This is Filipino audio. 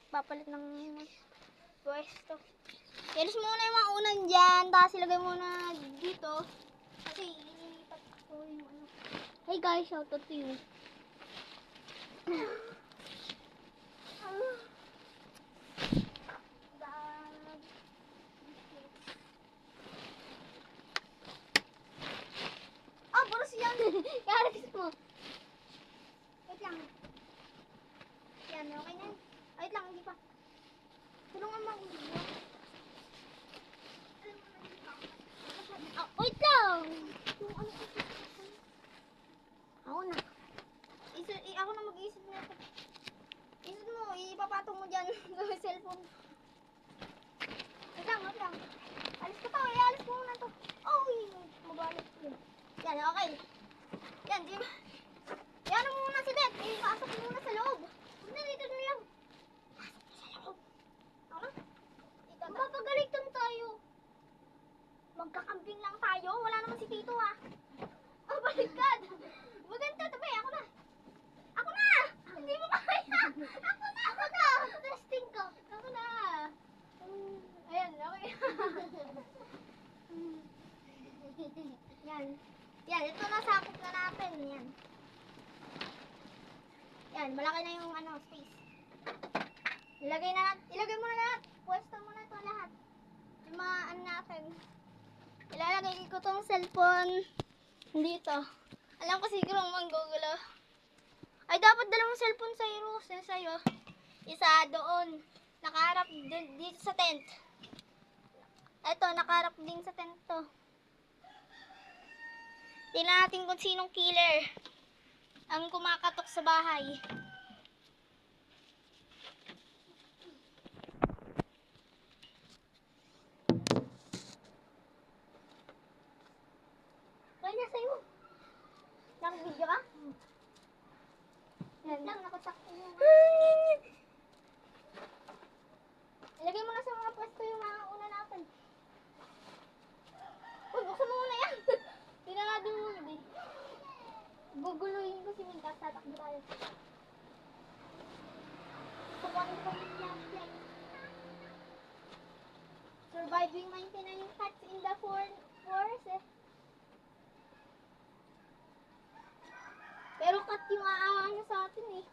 magpapalit ng pwesto. Ilis muna yung mga unan dyan, tapos ilagay muna dito. Kasi ilipat ko yung ano. Hey guys, shout out to you. Ah, boros yan! Karis mo. Wait lang. Yan, okay na. Wait lang, hindi pa. Tulungan mo ako. Wait lang! Ako na. Ako na mag-iisip na ito. Isip mo, ipapatong mo dyan sa cellphone. Wait lang. Alis ko to, alis mo muna to. Uy, mabalit ko. Yan, okay. Yan, di ba? Yan mo muna si Beth. Ipasok mo muna sa loob. Dito na lang. Pasok mo sa loob. Ako na. Magpapagalitan tayo. Magkakambing lang tayo. Wala naman si Tito ha. Oh, baligtad. Maganda to ba? Ako na. Hindi mo kaya. Ako na. Testing ko. Ako na. Ayan, okay. Yan, ito na sakop na natin. Yan, malaki na yung space. Ilagay mo na lahat. Pwesto mo na ito lahat. Yung mga natin. Ilalagay ko tong cellphone dito. Alam ko siguro manggugulo. Ay, dapat dalawang cellphone sa'yo, sa'yo. Isa doon. Nakaharap dito sa tent. Ito, nakaharap din sa tent to. Tingnan natin kung sinong killer ang kumakatok sa bahay. Kaya sa'yo. Naka-video ka? Yan lang, nakatakto mo. Ilagay mo na sa mga pwesto yung mga una natin. Uy, buksan mo muna yan. Tinanado mo muna eh. Guguluhin ko si Minka, tatakbo tayo. Kukunin ko yung flashlight. Surviving 99 cats in the forest eh. Pero cat yung aawa niya sa atin eh.